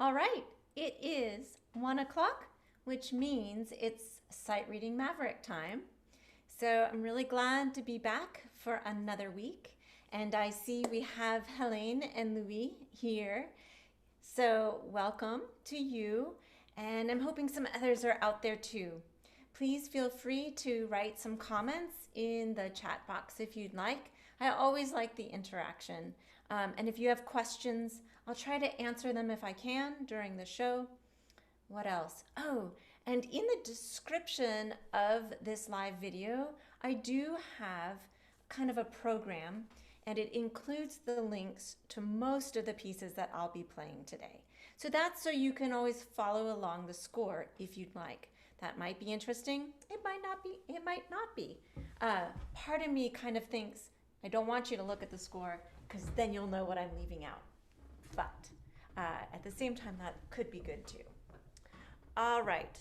All right, it is 1 o'clock, which means it's sight reading Maverick time. So I'm really glad to be back for another week. And I see we have Hélène and Louis here. So welcome to you. And I'm hoping some others are out there too. Please feel free to write some comments in the chat box if you'd like. I always like the interaction. And if you have questions, I'll try to answer them if I can during the show. What else? Oh, and in the description of this live video, I do have kind of a program, and it includes the links to most of the pieces that I'll be playing today. So that's so you can always follow along the score if you'd like. That might be interesting. It might not be. It might not be. Part of me kind of thinks, I don't want you to look at the score because then you'll know what I'm leaving out. But at the same time, that could be good too. All right.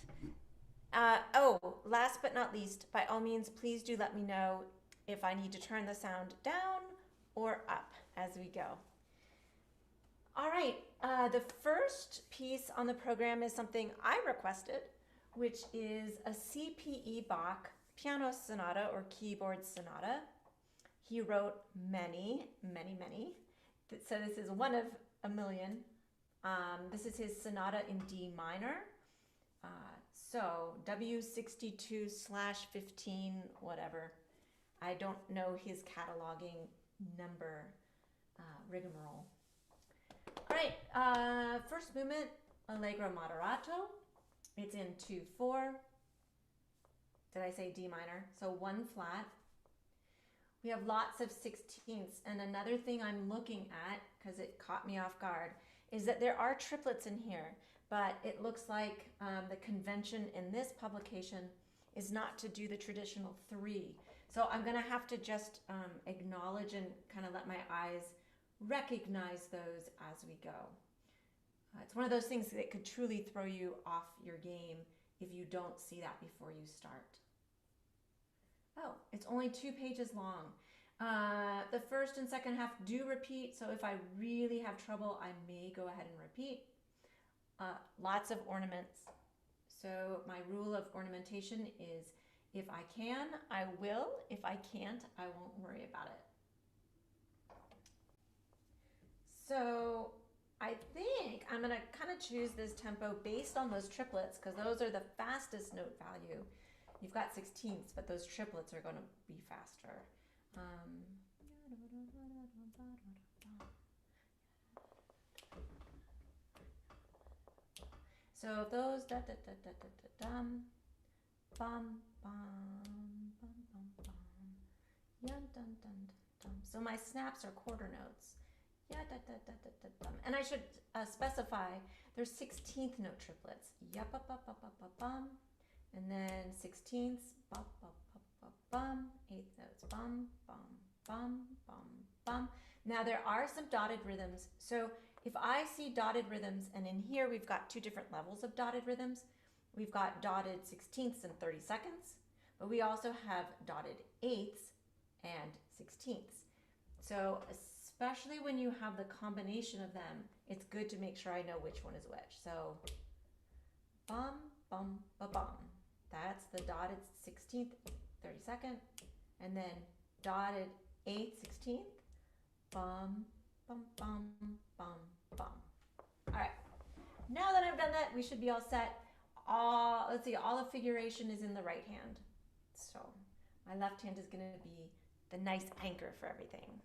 Last but not least, by all means, please do let me know if I need to turn the sound down or up as we go. All right. The first piece on the program is something I requested, which is a C.P.E. Bach piano sonata or keyboard sonata. He wrote many. So this is one of a million. This is his sonata in D minor. So W62/15, whatever. I don't know his cataloging number rigmarole. All right, first movement, Allegro moderato. It's in 2/4. Did I say D minor? So 1 flat. We have lots of 16ths, and another thing I'm looking at, because it caught me off guard, is that there are triplets in here, but it looks like the convention in this publication is not to do the traditional 3. So I'm going to have to just acknowledge and kind of let my eyes recognize those as we go. It's one of those things that could truly throw you off your game if you don't see that before you start. Oh, it's only 2 pages long. The first and second half do repeat, so if I really have trouble, I may go ahead and repeat. Lots of ornaments. So my rule of ornamentation is if I can, I will. If I can't, I won't worry about it. So I think I'm going to kind of choose this tempo based on those triplets because those are the fastest note value. You've got 16ths, but those triplets are going to be faster. So those da da da da da da dum, bum bum bum bum bum, yum dum dum dum. So my snaps are quarter notes. Yeah da da da da da dum. And I should specify there's 16th note triplets. Yup up up up up up bum. And then 16ths, bum, bum, bum, bum, bum, 8th notes, bum, bum, bum, bum, bum. Now there are some dotted rhythms. So if I see dotted rhythms, and in here we've got 2 different levels of dotted rhythms. We've got dotted 16ths and 32nds, but we also have dotted 8ths and 16ths. So especially when you have the combination of them, it's good to make sure I know which one is which. So bum, bum, ba, bum. That's the dotted 16th, 32nd, and then dotted 8th, 16th, bum, bum, bum, bum, bum. All right, now that I've done that, we should be all set. Let's see, all the figuration is in the right hand. So my left hand is going to be the nice anchor for everything.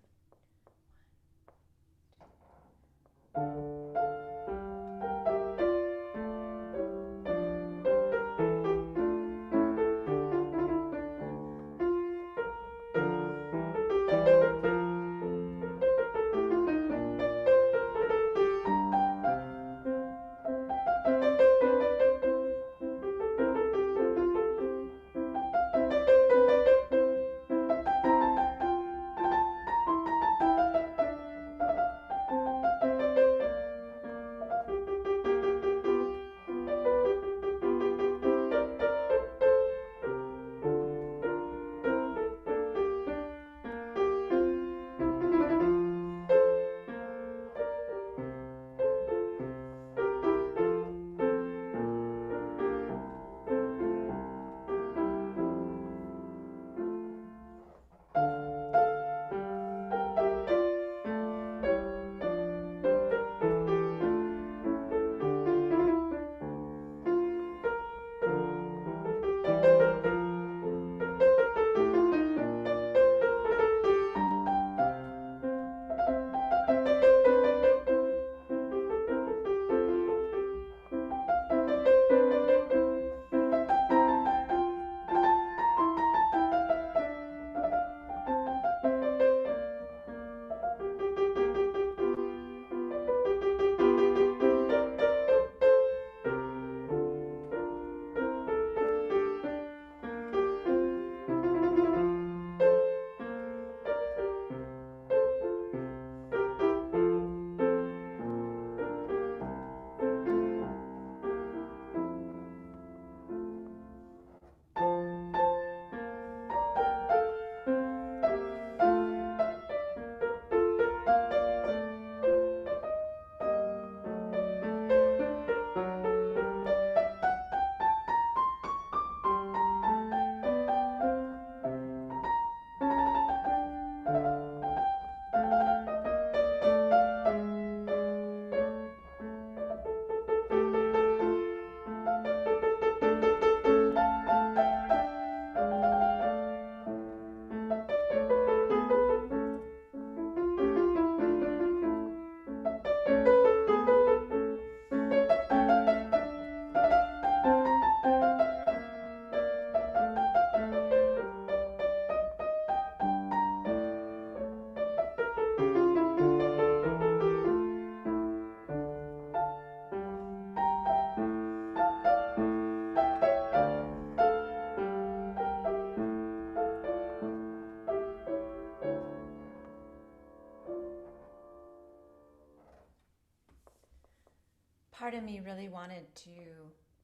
part of me really wanted to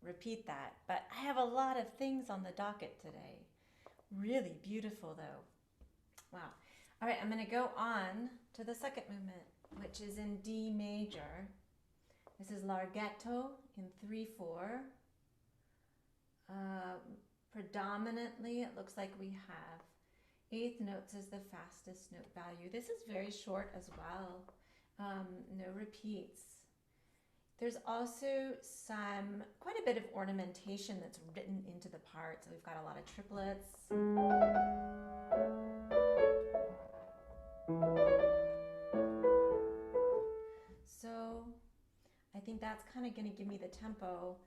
repeat that, but I have a lot of things on the docket today. Really beautiful though. Wow. All right, I'm going to go on to the second movement, which is in D major. This is Larghetto in 3/4. Predominantly, it looks like we have eighth notes as the fastest note value. This is very short as well. No repeats. There's also quite a bit of ornamentation that's written into the part. So we've got a lot of triplets. So I think that's kind of going to give me the tempo.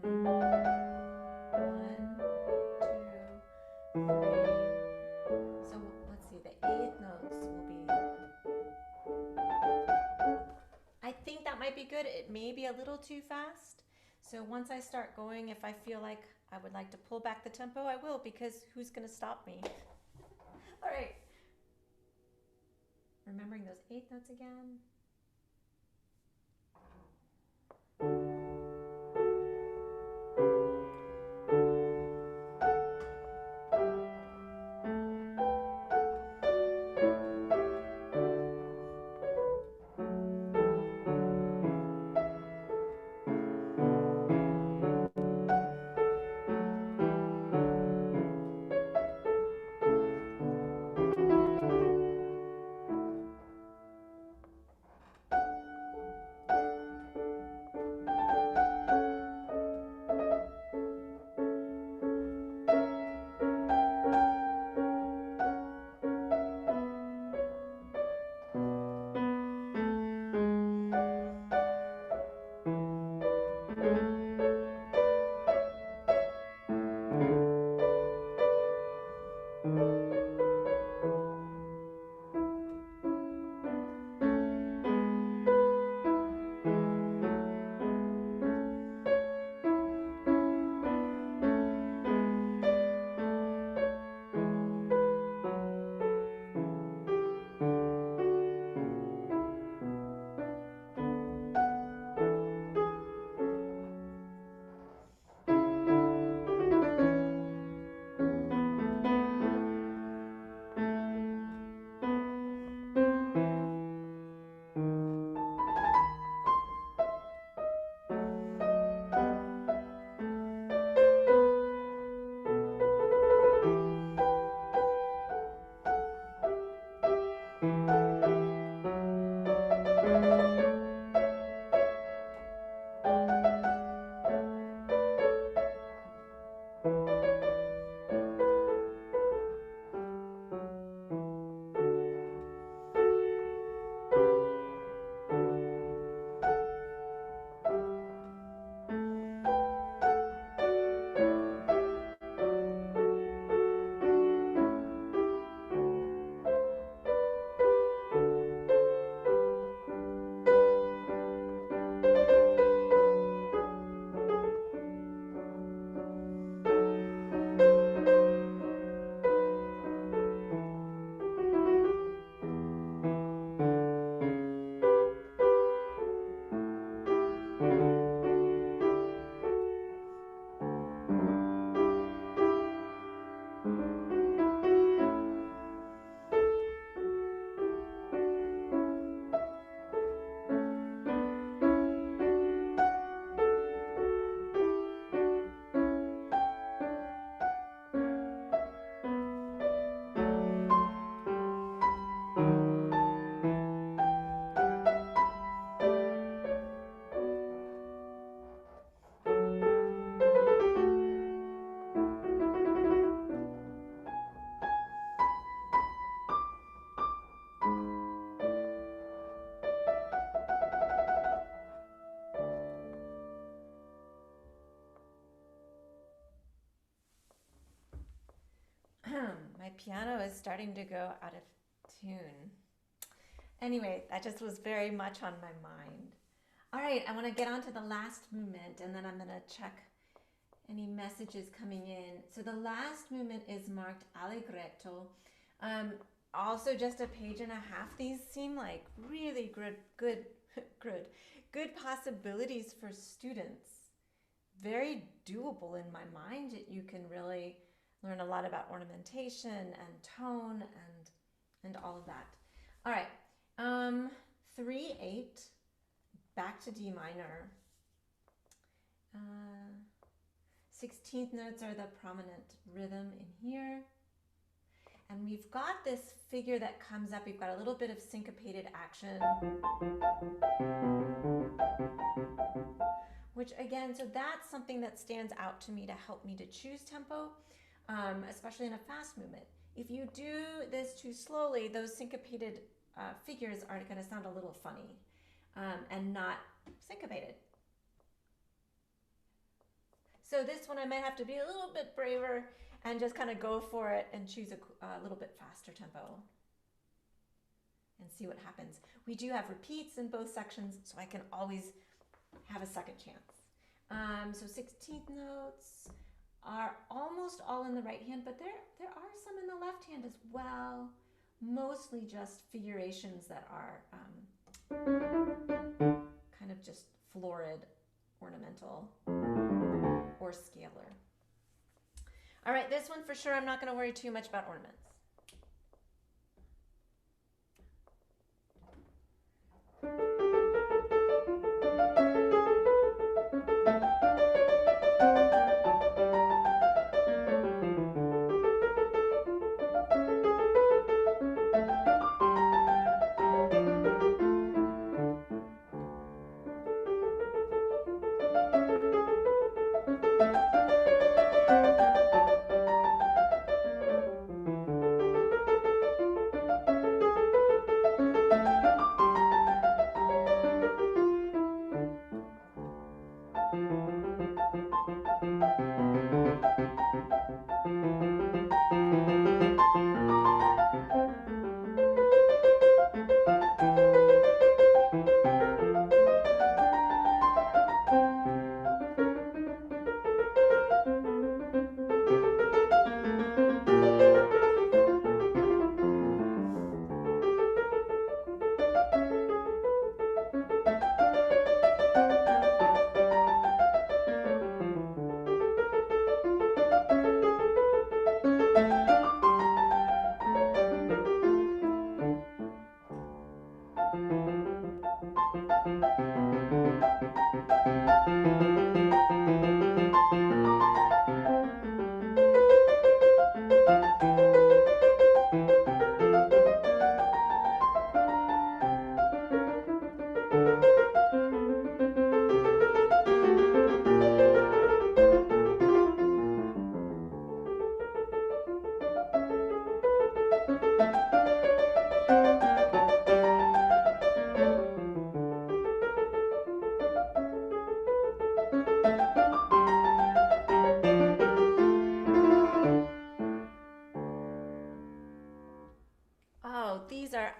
1, 2, 3. So let's see, the eighth notes will be, I think that might be good. It may be a little too fast. So once I start going, if I feel like I would like to pull back the tempo, I will, because who's going to stop me? All right. Remembering those eighth notes again. My piano is starting to go out of tune. Anyway, that just was very much on my mind. All right, I want to get on to the last movement, and then I'm going to check any messages coming in. So the last movement is marked Allegretto. Also just a page and a half. These seem like really good Good possibilities for students. Very doable in my mind. You can really learn a lot about ornamentation and tone and all of that. All right, 3/8, back to D minor. 16th notes are the prominent rhythm in here. And we've got this figure that comes up. We've got a little bit of syncopated action. Which again, so that's something that stands out to me to help me to choose tempo, especially in a fast movement. If you do this too slowly, those syncopated figures are going to sound a little funny and not syncopated. So this one I might have to be a little bit braver and just kind of go for it and choose a little bit faster tempo and see what happens. We do have repeats in both sections, so I can always have a second chance. So 16th notes are almost all in the right hand, but there are some in the left hand as well. Mostly just figurations that are kind of just florid, ornamental, or scalar. All right, this one for sure, I'm not going to worry too much about ornaments.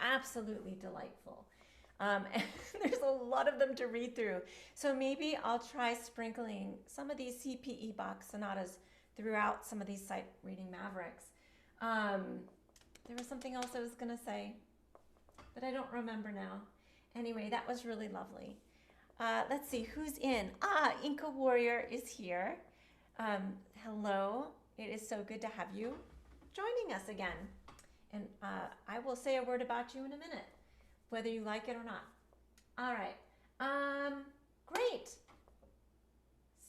Absolutely delightful. And there's a lot of them to read through. So maybe I'll try sprinkling some of these C.P.E. Bach sonatas throughout some of these sight reading Mavericks. There was something else I was going to say, but I don't remember now. Anyway, that was really lovely. Let's see, who's in? Inca Warrior is here. Hello. It is so good to have you joining us again. And I will say a word about you in a minute, whether you like it or not. All right. Great.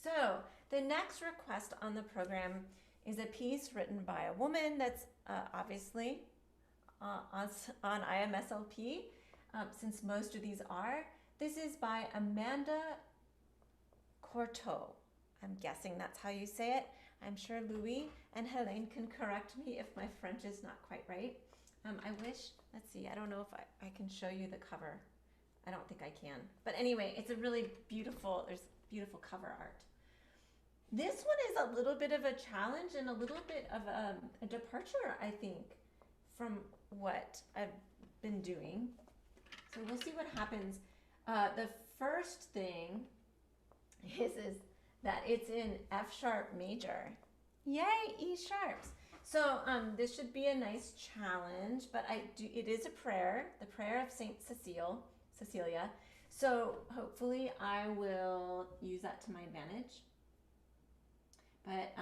So the next request on the program is a piece written by a woman that's obviously on IMSLP, since most of these are. This is by Amanda Courtaux. I'm guessing that's how you say it. I'm sure Louis and Helene can correct me if my French is not quite right. I wish, let's see, I don't know if I can show you the cover. I don't think I can. But anyway, it's a really beautiful, there's beautiful cover art. This one is a little bit of a challenge and a little bit of a departure, I think, from what I've been doing. So we'll see what happens. The first thing is that it's in F sharp major. Yay, E sharps. So this should be a nice challenge, but it is a prayer, the prayer of Saint Cecilia. So hopefully I will use that to my advantage. But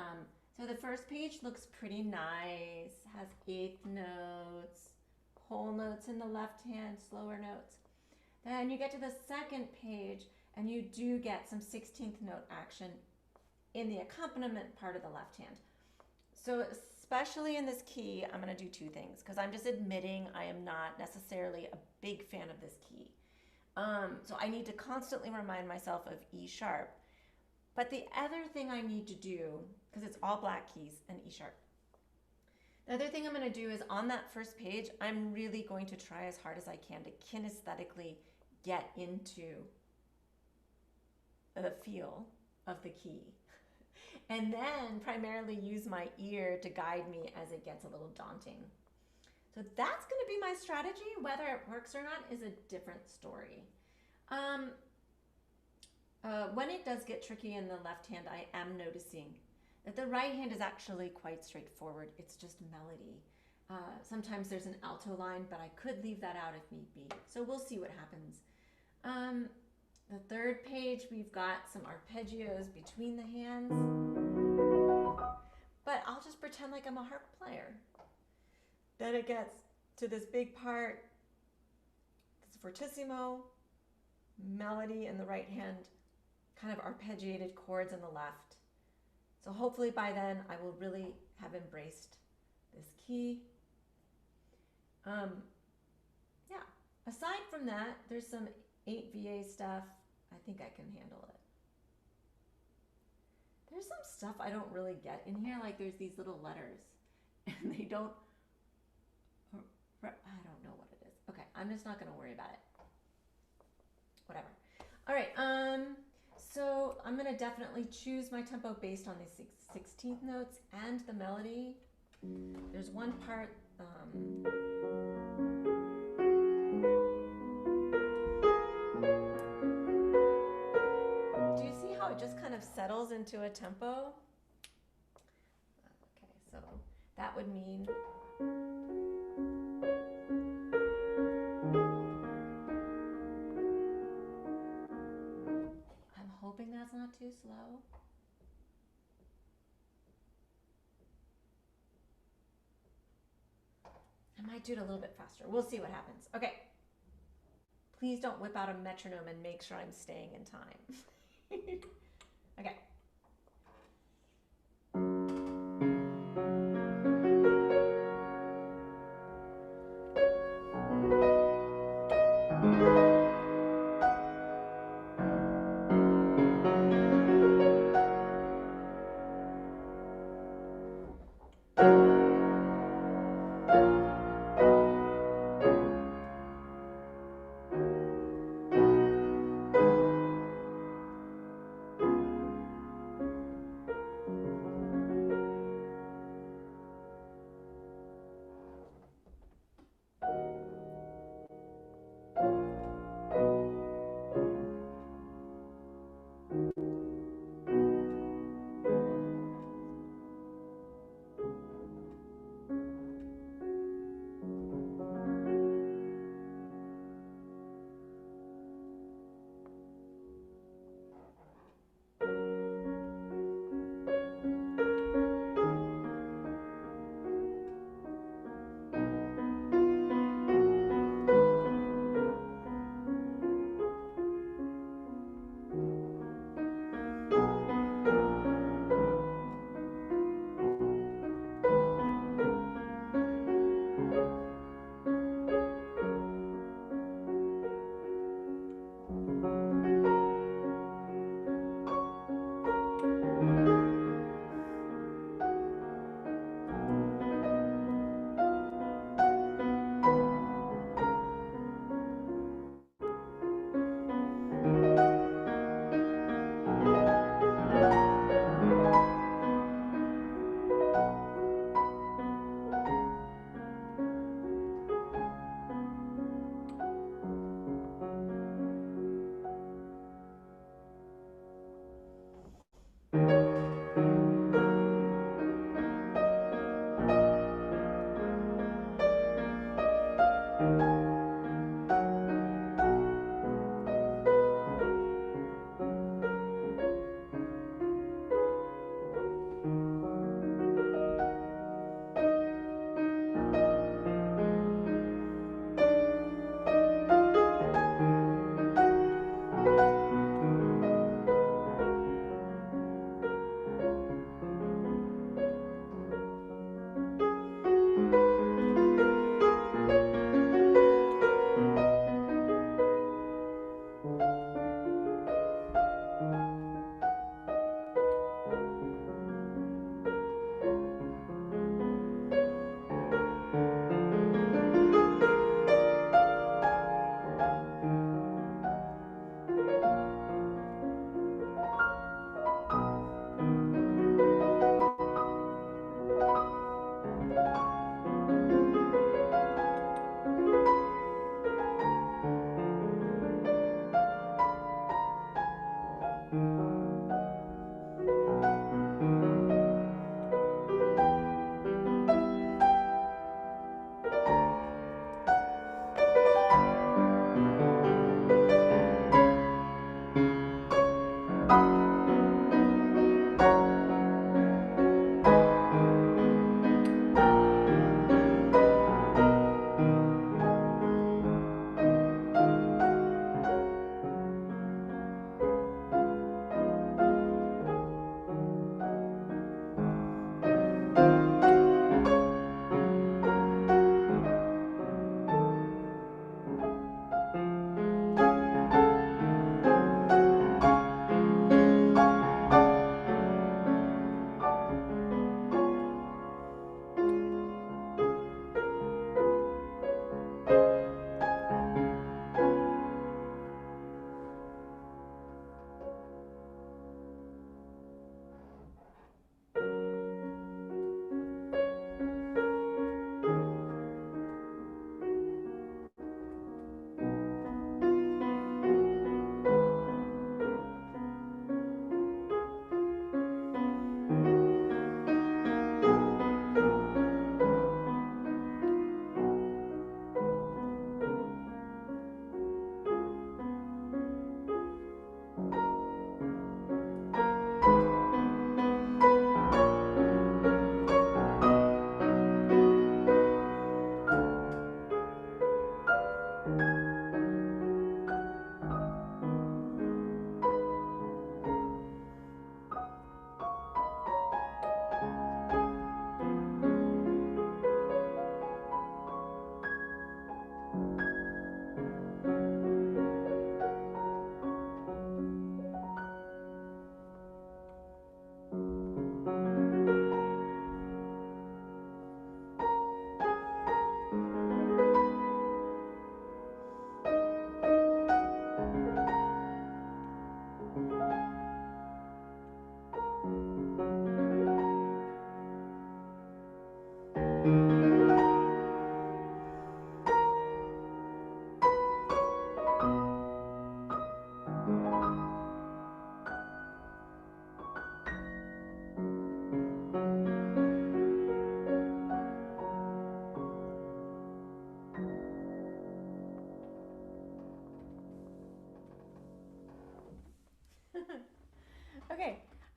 so the first page looks pretty nice, has eighth notes, whole notes in the left hand, slower notes. Then you get to the second page and you do get some 16th note action in the accompaniment part of the left hand. So especially in this key, I'm going to do two things because I'm just admitting I am not necessarily a big fan of this key. So I need to constantly remind myself of E sharp. But the other thing I need to do, because it's all black keys and E sharp, the other thing I'm going to do is on that first page, I'm really going to try as hard as I can to kinesthetically get into the feel of the key. And then primarily use my ear to guide me as it gets a little daunting. So that's going to be my strategy. Whether it works or not is a different story. When it does get tricky in the left hand, I am noticing that the right hand is actually quite straightforward. It's just melody. Sometimes there's an alto line, but I could leave that out if need be. So we'll see what happens. The third page, we've got some arpeggios between the hands. But I'll just pretend like I'm a harp player. Then it gets to this big part, this fortissimo, melody in the right hand, kind of arpeggiated chords in the left. So hopefully by then I will really have embraced this key. Yeah, aside from that, there's some 8 VA stuff. I think I can handle it. There's some stuff I don't really get in here, like there's these little letters and they don't, I don't know what it is. Okay, I'm just not going to worry about it. Whatever. All right, so I'm going to definitely choose my tempo based on these 16th notes and the melody. There's one part, do you see how it just kind of settles into a tempo? Okay, so that would mean I'm hoping that's not too slow. I might do it a little bit faster. We'll see what happens. Okay. Please don't whip out a metronome and make sure I'm staying in time. Okay.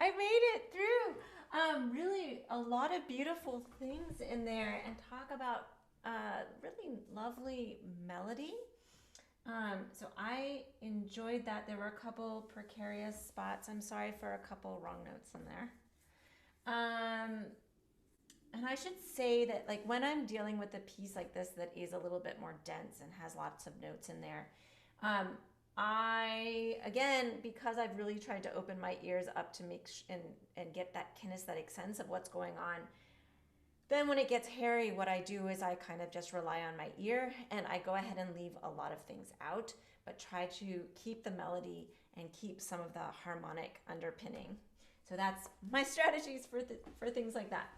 I made it through. Really a lot of beautiful things in there, and talk about really lovely melody. So I enjoyed that. There were a couple precarious spots. I'm sorry for a couple wrong notes in there. And I should say that, like, when I'm dealing with a piece like this that is a little bit more dense and has lots of notes in there, I, again, because I've really tried to open my ears up to make and get that kinesthetic sense of what's going on, then when it gets hairy, what I do is I kind of just rely on my ear, and I go ahead and leave a lot of things out, but try to keep the melody and keep some of the harmonic underpinning. So that's my strategies for things like that.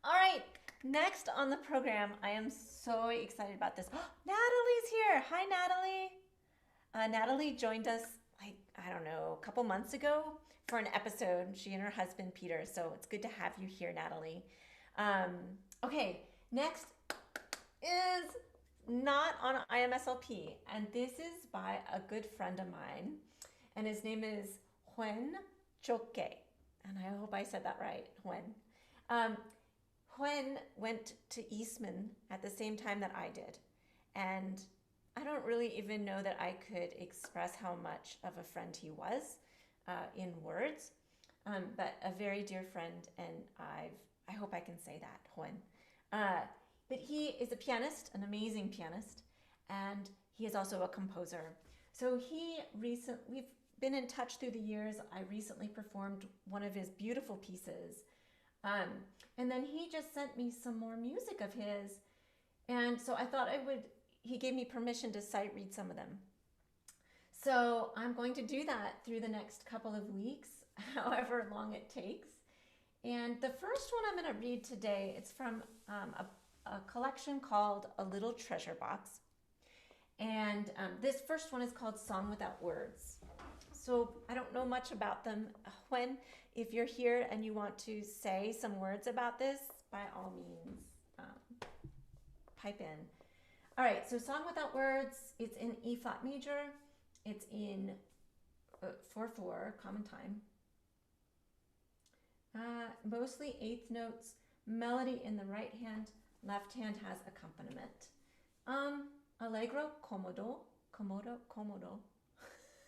All right, next on the program, I am so excited about this. Natalie's here. Hi, Natalie. Natalie joined us, like, I don't know, a couple months ago for an episode, she and her husband, Peter. So it's good to have you here, Natalie. Okay, next is not on IMSLP, and this is by a good friend of mine, and his name is Hwaen, and I hope I said that right, Hwaen. Hwaen went to Eastman at the same time that I did, and I don't really even know that I could express how much of a friend he was in words, but a very dear friend, and I hope I can say that, Hwaen. But he is a pianist, an amazing pianist, and he is also a composer. So we've been in touch through the years. I recently performed one of his beautiful pieces, and then he just sent me some more music of his, and so I thought he gave me permission to sight read some of them. So I'm going to do that through the next couple of weeks, however long it takes. And the first one I'm going to read today, it's from a collection called A Little Treasure Box. And this first one is called Song Without Words. So I don't know much about them. Hwaen, if you're here and you want to say some words about this, by all means, pipe in. All right, so Song Without Words, it's in E flat major. It's in 4/4, common time. Mostly eighth notes, melody in the right hand, left hand has accompaniment. Allegro, comodo.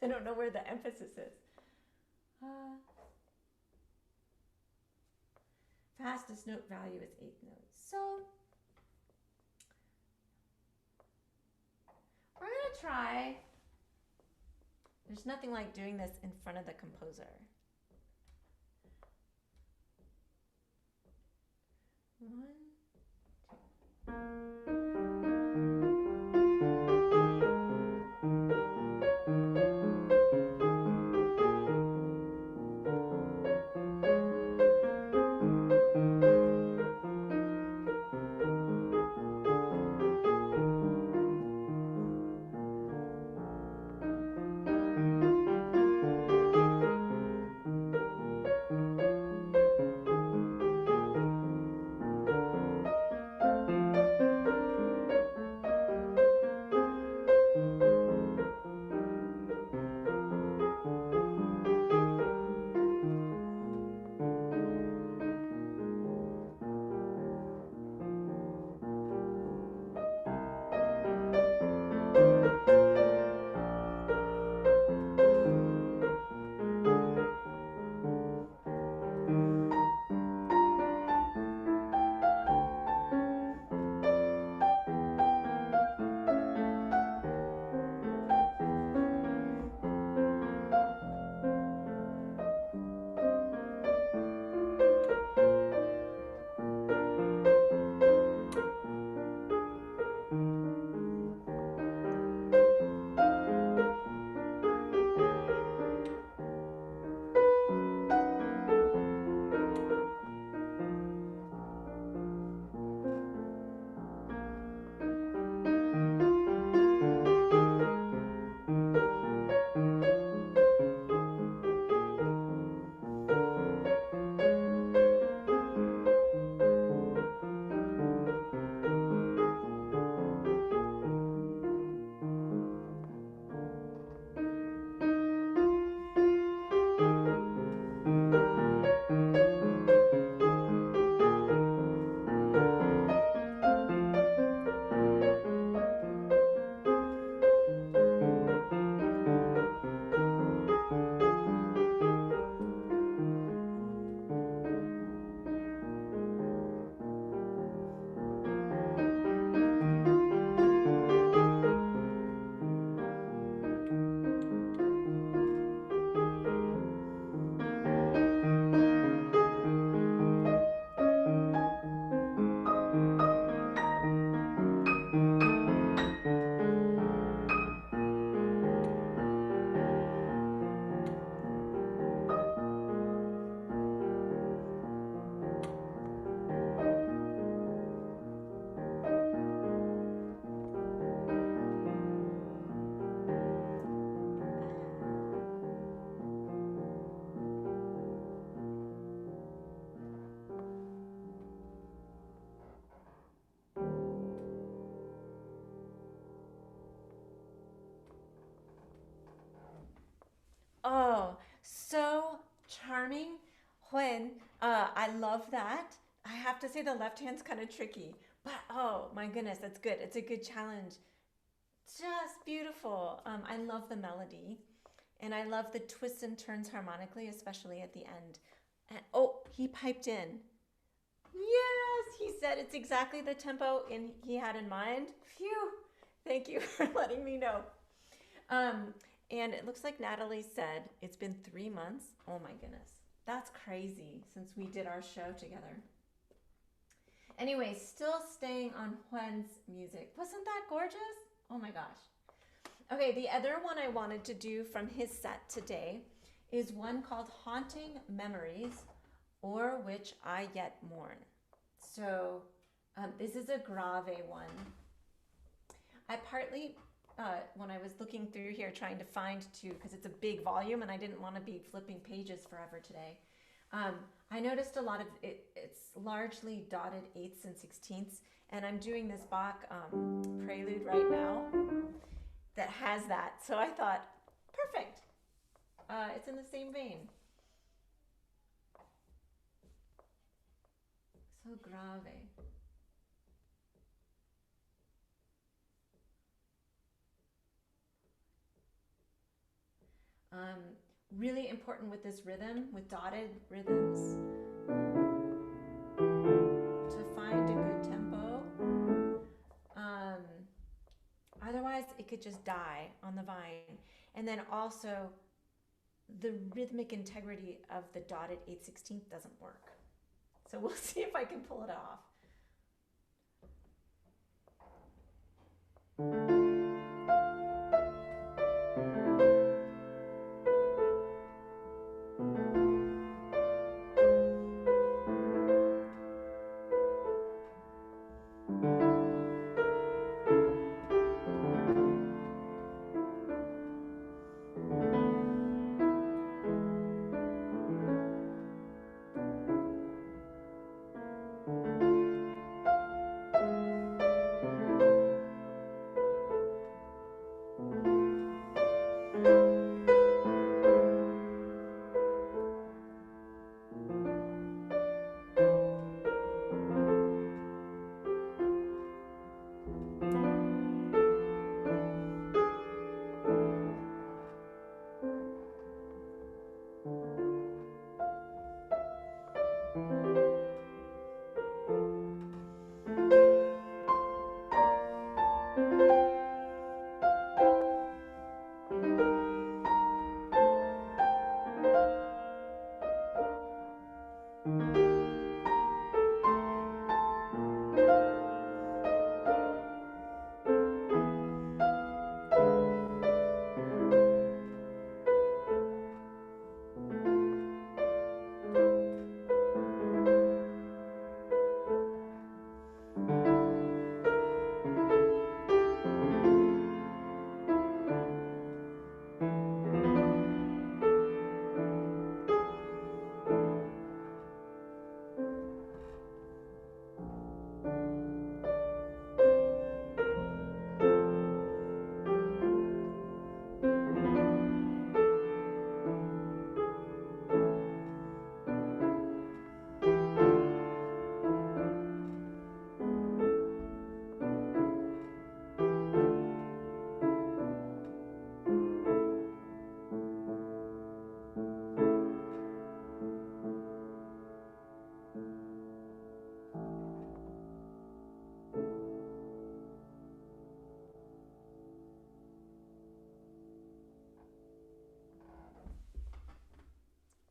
I don't know where the emphasis is. Fastest note value is eighth notes. So we're gonna try. There's nothing like doing this in front of the composer. One, two. So charming. Hwaen, I love that. I have to say the left hand's kind of tricky, but oh my goodness, that's good. It's a good challenge. Just beautiful. I love the melody, and I love the twists and turns harmonically, especially at the end. And oh, he piped in. Yes, he said it's exactly the tempo he had in mind. Phew. Thank you for letting me know. And it looks like Natalie said it's been 3 months. Oh my goodness. That's crazy since we did our show together. Anyway, still staying on Hwaen's music. Wasn't that gorgeous? Oh my gosh. Okay, the other one I wanted to do from his set today is one called Haunting Memories, or Which I Yet Mourn. So this is a grave one. I partly, when I was looking through here trying to find two, because it's a big volume and I didn't want to be flipping pages forever today, I noticed a lot of it's largely dotted 8ths and 16ths, and I'm doing this Bach prelude right now that has that. So I thought, perfect. It's in the same vein. So grave. Really important with this rhythm, with dotted rhythms, to find a good tempo. Otherwise, it could just die on the vine. And then also, the rhythmic integrity of the dotted 8/16 doesn't work. So we'll see if I can pull it off.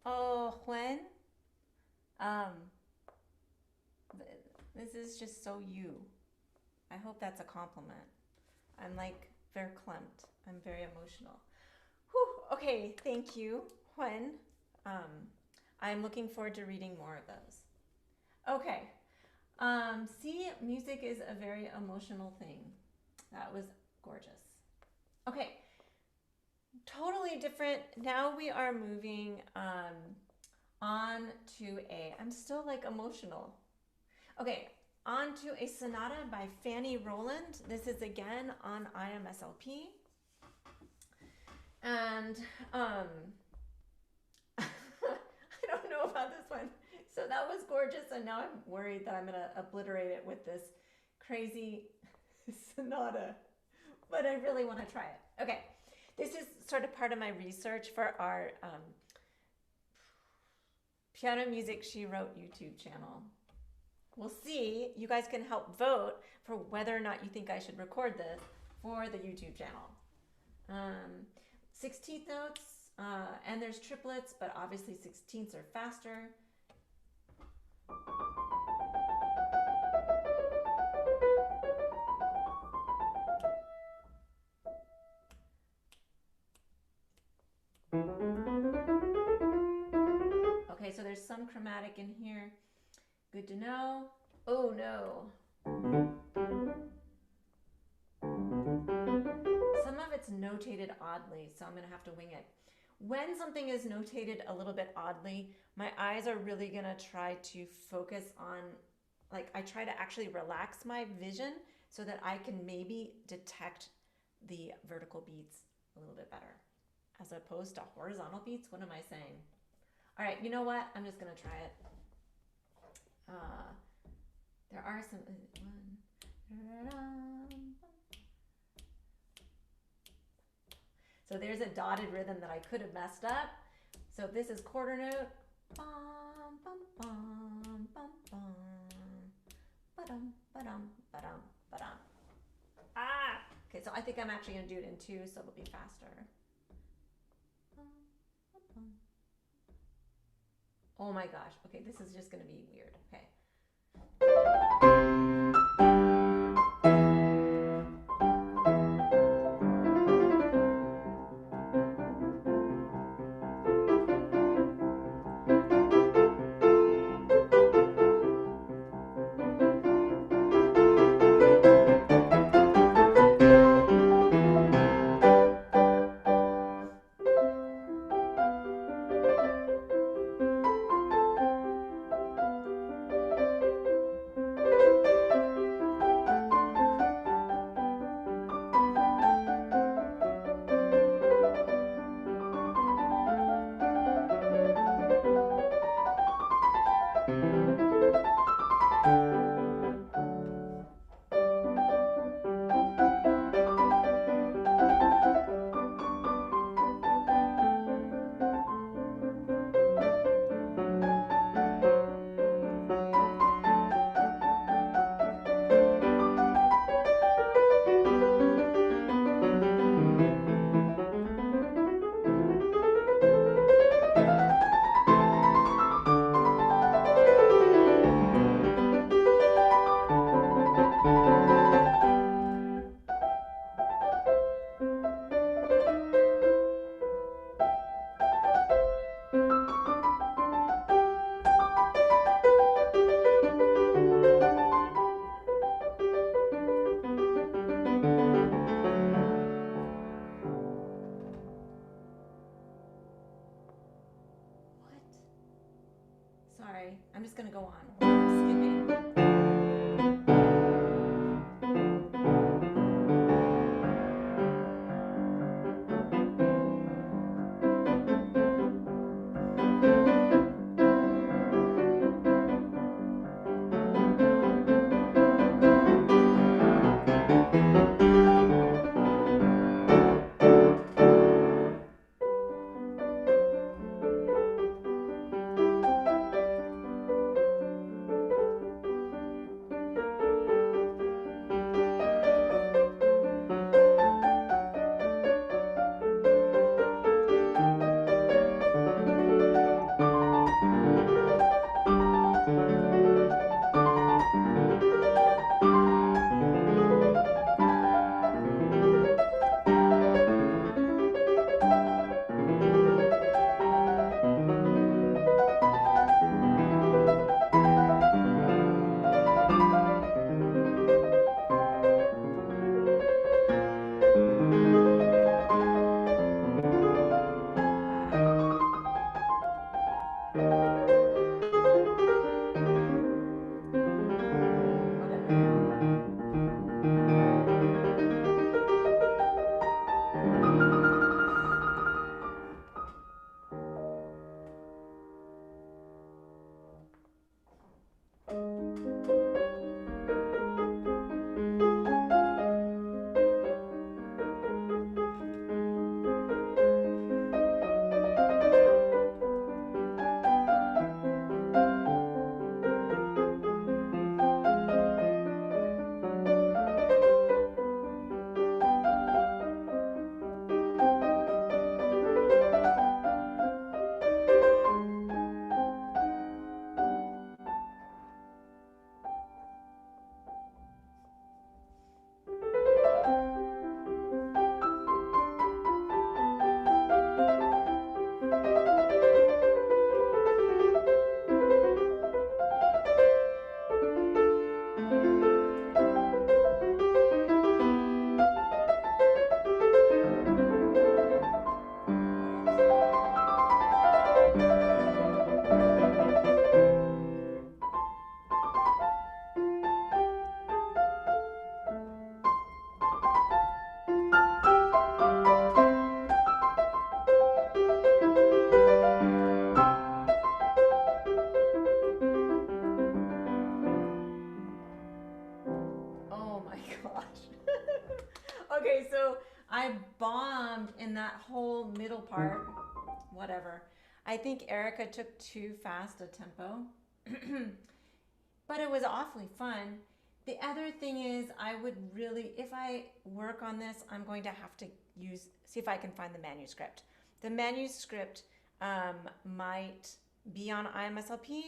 Oh, Hwaen, this is just so you. I hope that's a compliment. I'm like verklempt. I'm very emotional. Whew. Okay, thank you, Hwaen. I'm looking forward to reading more of those. Okay. See, music is a very emotional thing. That was gorgeous. Okay. Totally different. Now we are moving on to I'm still like emotional. Okay, on to a sonata by Fanny Roland. This is again on IMSLP. And about this one. So that was gorgeous, and now I'm worried that I'm going to obliterate it with this crazy sonata, but I really want to try it. Okay, this is sort of part of my research for our Piano Music She Wrote YouTube channel. We'll see. You guys can help vote for whether or not you think I should record this for the YouTube channel. 16th notes, and there's triplets, but obviously 16ths are faster. Okay, so there's some chromatic in here. Good to know. Oh no. Some of it's notated oddly, so I'm going to have to wing it. When something is notated a little bit oddly, my eyes are really going to try to focus on, like, I try to actually relax my vision so that I can maybe detect the vertical beats a little bit better, as opposed to horizontal beats. What am I saying? All right, you know what? I'm just going to try it. There are some... So there's a dotted rhythm that I could have messed up. So this is quarter note. Bum, bum, bum, bum, bum. Ba-dum, ba-dum, ba-dum, ba-dum. Ah! Okay, so I think I'm actually going to do it in 2, so it'll be faster. Oh my gosh. Okay, this is just going to be weird. Okay. Sorry, I'm just going to go on. I'm skipping. in that whole middle part, whatever. I think Erica took too fast a tempo, but it was awfully fun. The other thing is, I would really, if I work on this, I'm going to have to see if I can find the manuscript. The manuscript might be on IMSLP,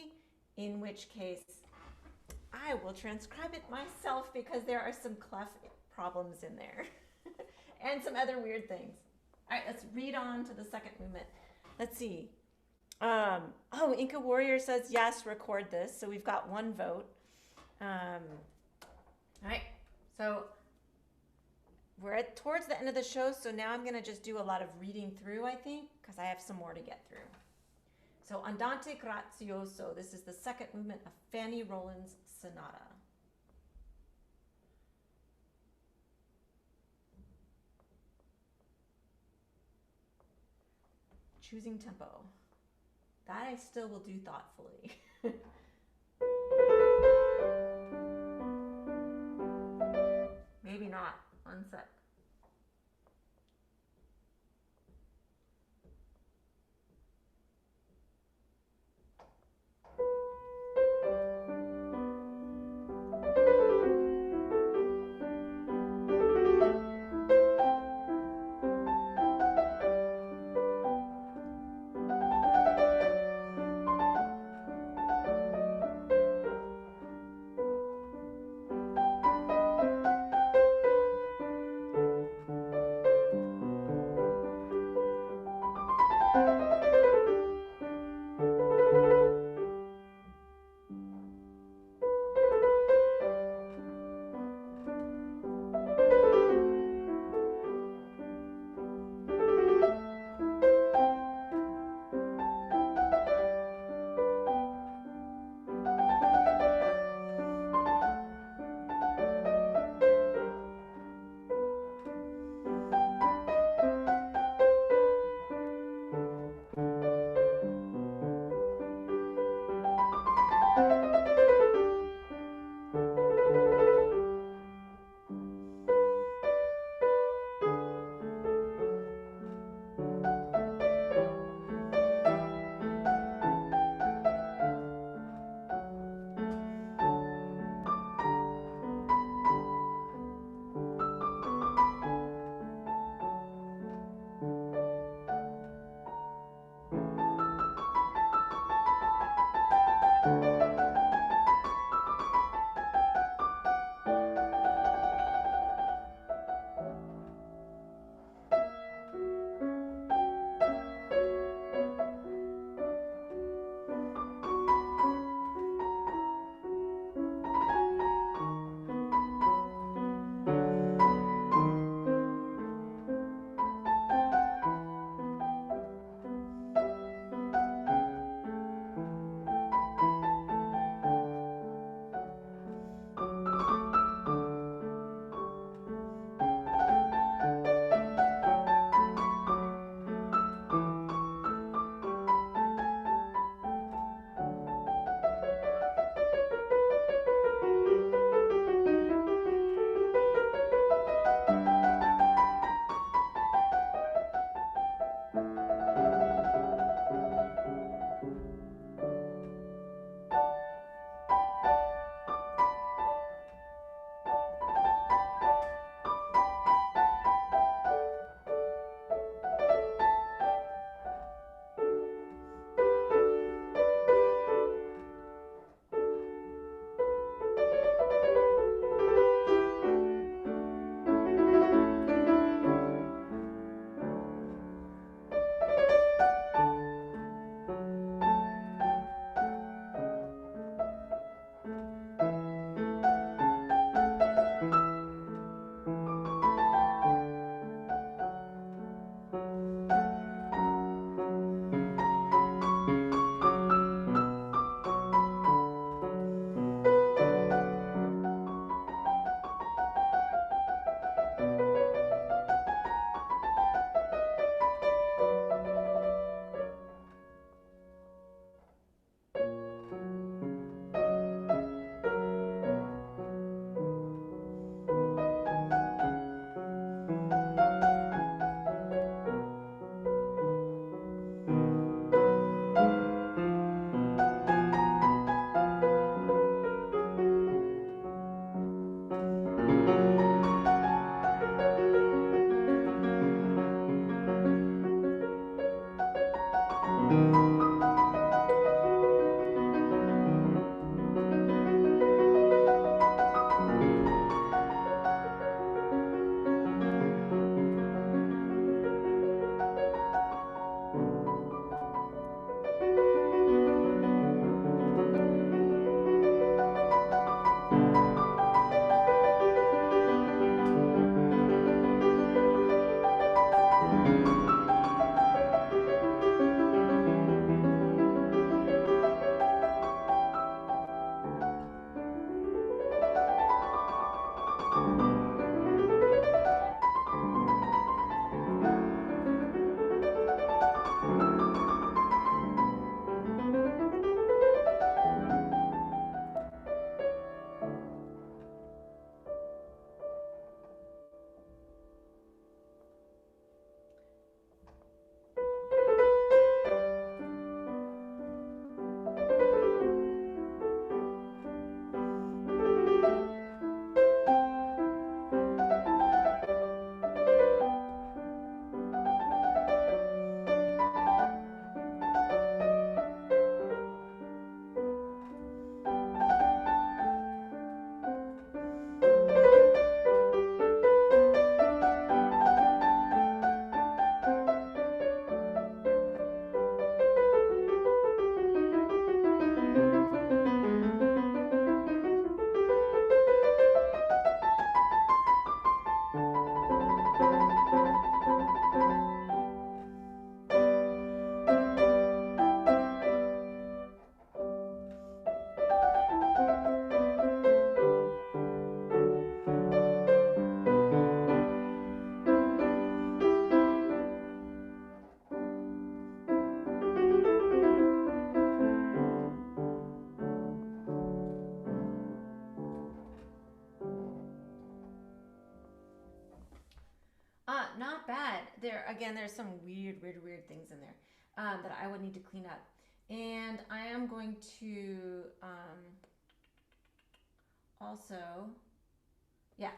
in which case I will transcribe it myself because there are some clef problems in there and some other weird things. All right, let's read on to the second movement. Let's see. Oh, Inca Warrior says, yes, record this. So we've got one vote. All right, so we're towards the end of the show. So now I'm going to just do a lot of reading through, I think, because I have some more to get through. So Andante Grazioso. This is the second movement of Fanny Roland's Sonata. Choosing tempo. That I still will do thoughtfully. Maybe not. One sec. there's some weird things in there that I would need to clean up. And I am going to also, yeah,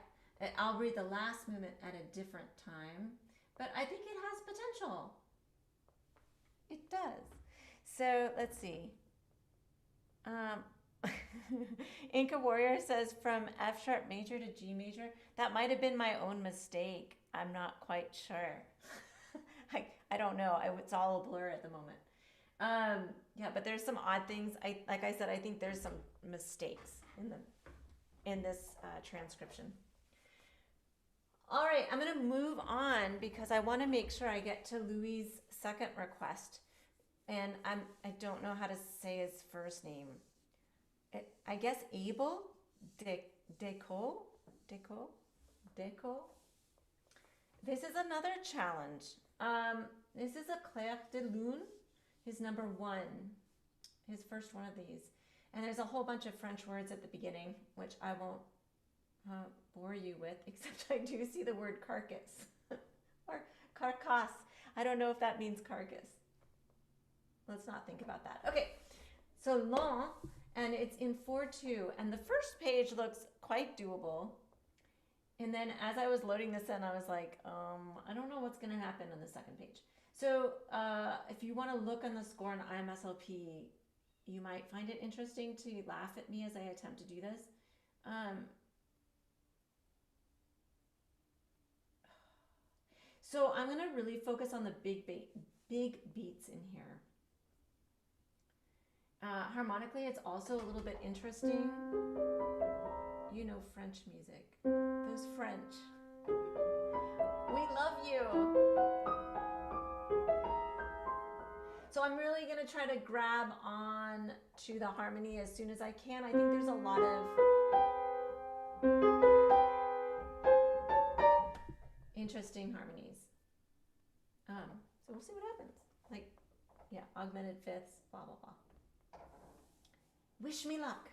I'll read the last movement at a different time, but I think it has potential. It does. So let's see. Inca Warrior says from F sharp major to G major. That might have been my own mistake. I'm not quite sure. I don't know. It's all a blur at the moment. Yeah, but there's some odd things. Like I said, I think there's some mistakes in this transcription. All right, I'm going to move on because I want to make sure I get to Louis' second request. And I don't know how to say his first name. I guess Abel, Decaux. This is another challenge. This is a Clair de Lune, his number 1, his first one of these. And there's a whole bunch of French words at the beginning, which I won't bore you with, except I do see the word carcass or carcasse. I don't know if that means carcass. Let's not think about that. Okay, so long, and it's in 4/2, and the first page looks quite doable. And then as I was loading this in, I was like, I don't know what's going to happen on the second page. So if you want to look on the score on IMSLP, you might find it interesting to laugh at me as I attempt to do this. So I'm going to really focus on the big beats in here. Harmonically, it's also a little bit interesting. You know French music. Those French. We love you. So I'm really going to try to grab on to the harmony as soon as I can. I think there's a lot of interesting harmonies. So we'll see what happens. Like, yeah, augmented fifths, blah, blah, blah. Wish me luck.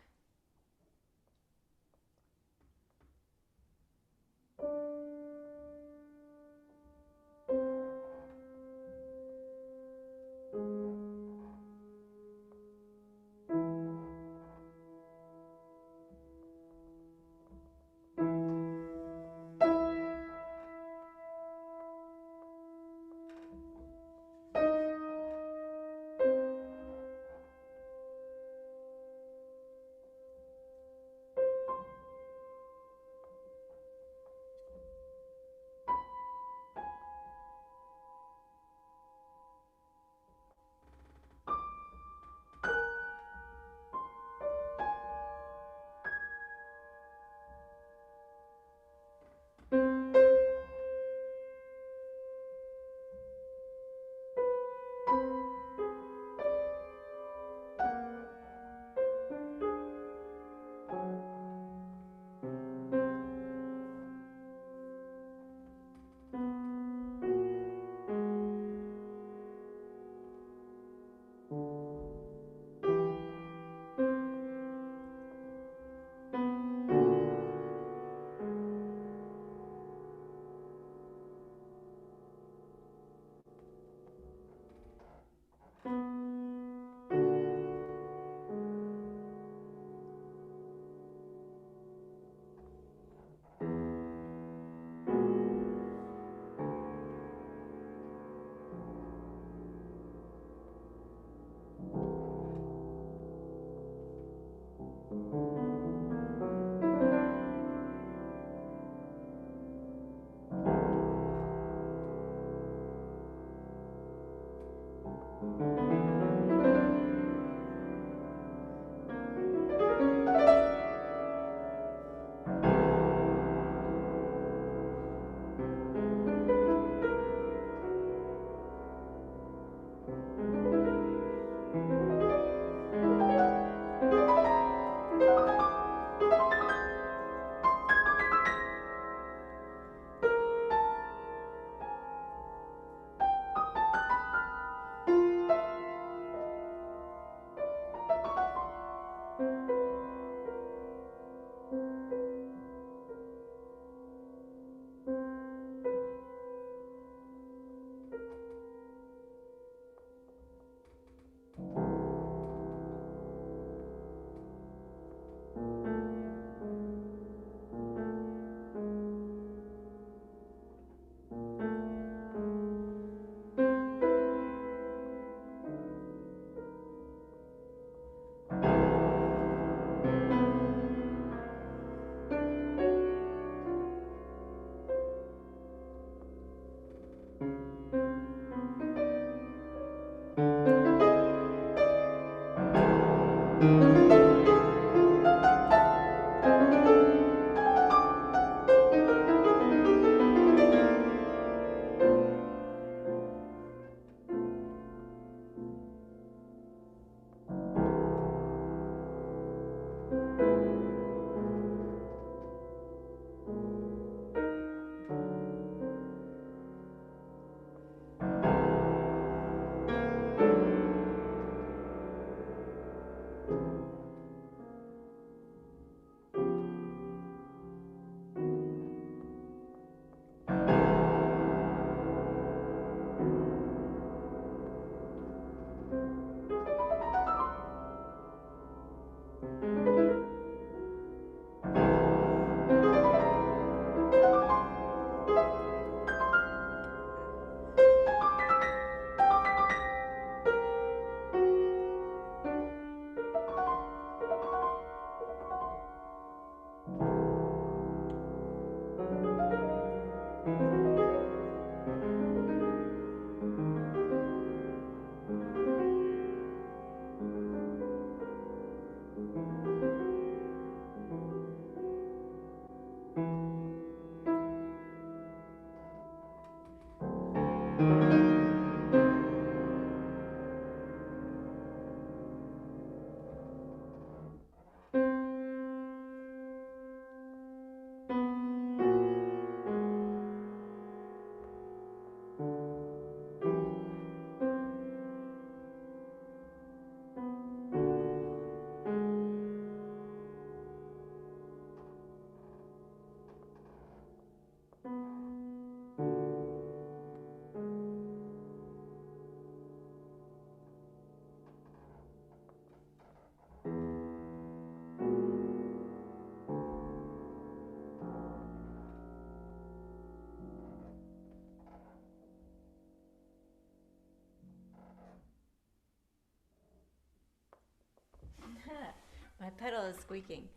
My pedal is squeaking.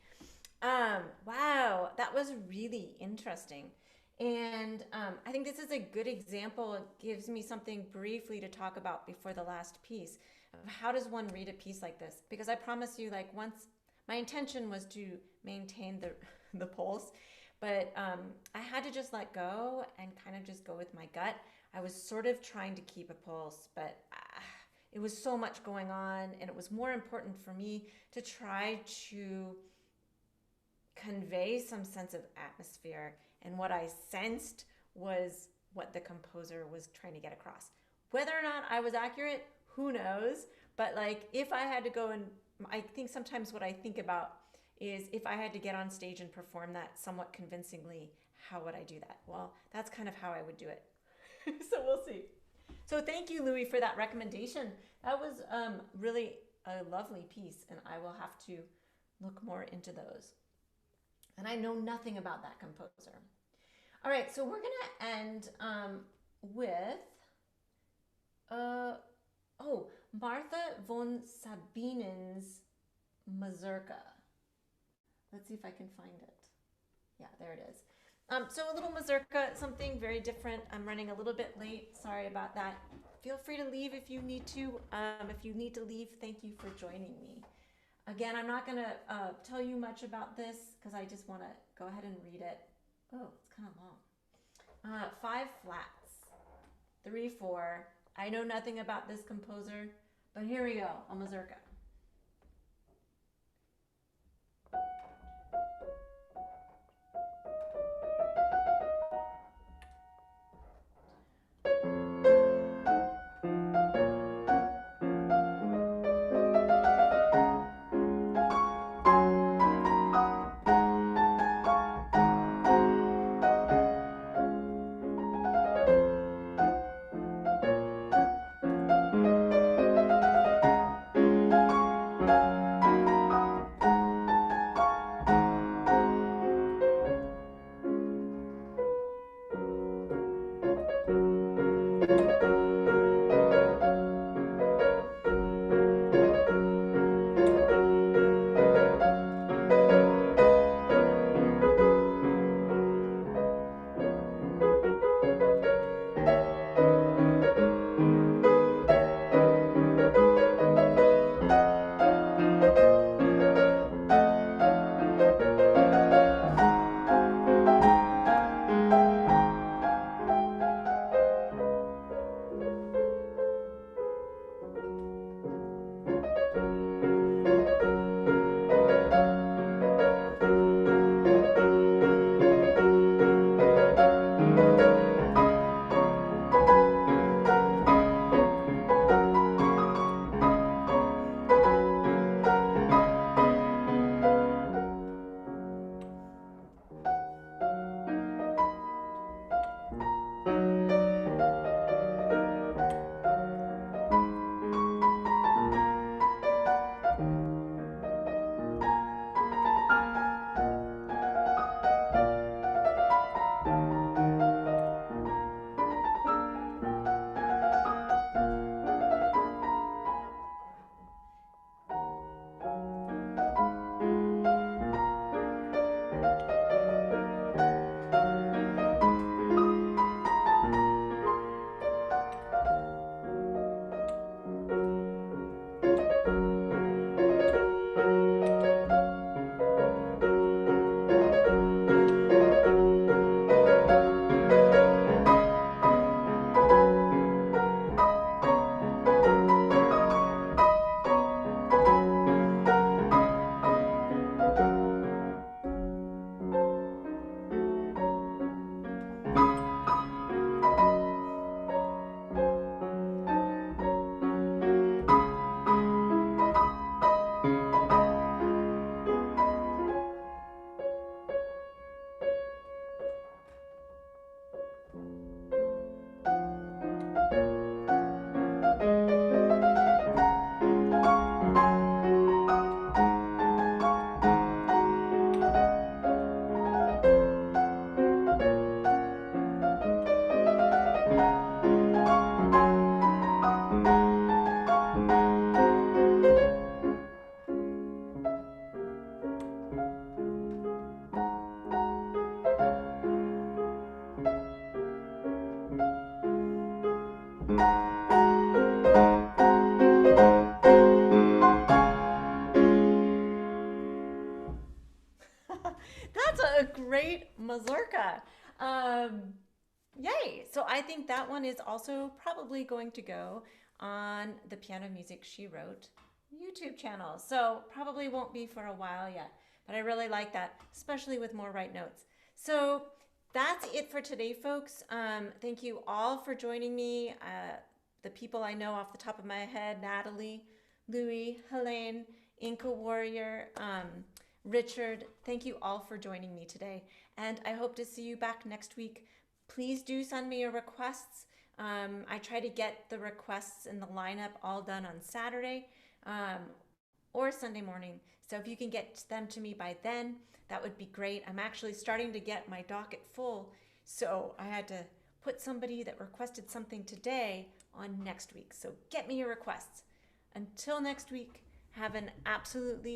Wow, that was really interesting. And I think this is a good example. It gives me something briefly to talk about before the last piece of how does one read a piece like this? Because I promise you, like once my intention was to maintain the pulse, but I had to just let go and kind of just go with my gut. I was sort of trying to keep a pulse, but it was so much going on, and it was more important for me to try to convey some sense of atmosphere, and what I sensed was what the composer was trying to get across. Whether or not I was accurate, who knows, but like if I had to go, and I think sometimes what I think about is if I had to get on stage and perform that somewhat convincingly, how would I do that? Well, that's kind of how I would do it. So we'll see. So thank you, Louis, for that recommendation. That was really a lovely piece, and I will have to look more into those. And I know nothing about that composer. All right, so we're gonna end with Martha von Sabinin's Mazurka. Let's see if I can find it. Yeah, there it is. So a little Mazurka, something very different. I'm running a little bit late. Sorry about that. Feel free to leave if you need to. If you need to leave, thank you for joining me. Again, I'm not going to tell you much about this because I just want to go ahead and read it. Oh, it's kind of long. 5 flats, 3, 4. I know nothing about this composer, but here we go, a Mazurka. Mazurka. Yay! So I think that one is also probably going to go on the Piano Music She Wrote YouTube channel. So probably won't be for a while yet, but I really like that, especially with more right notes. So that's it for today, folks. Thank you all for joining me. The people I know off the top of my head, Natalie, Louis, Helene, Inca Warrior, Richard, thank you all for joining me today. And I hope to see you back next week. Please do send me your requests. I try to get the requests in the lineup all done on Saturday or Sunday morning. So if you can get them to me by then, that would be great. I'm actually starting to get my docket full. So I had to put somebody that requested something today on next week. So get me your requests. Until next week, have an absolutely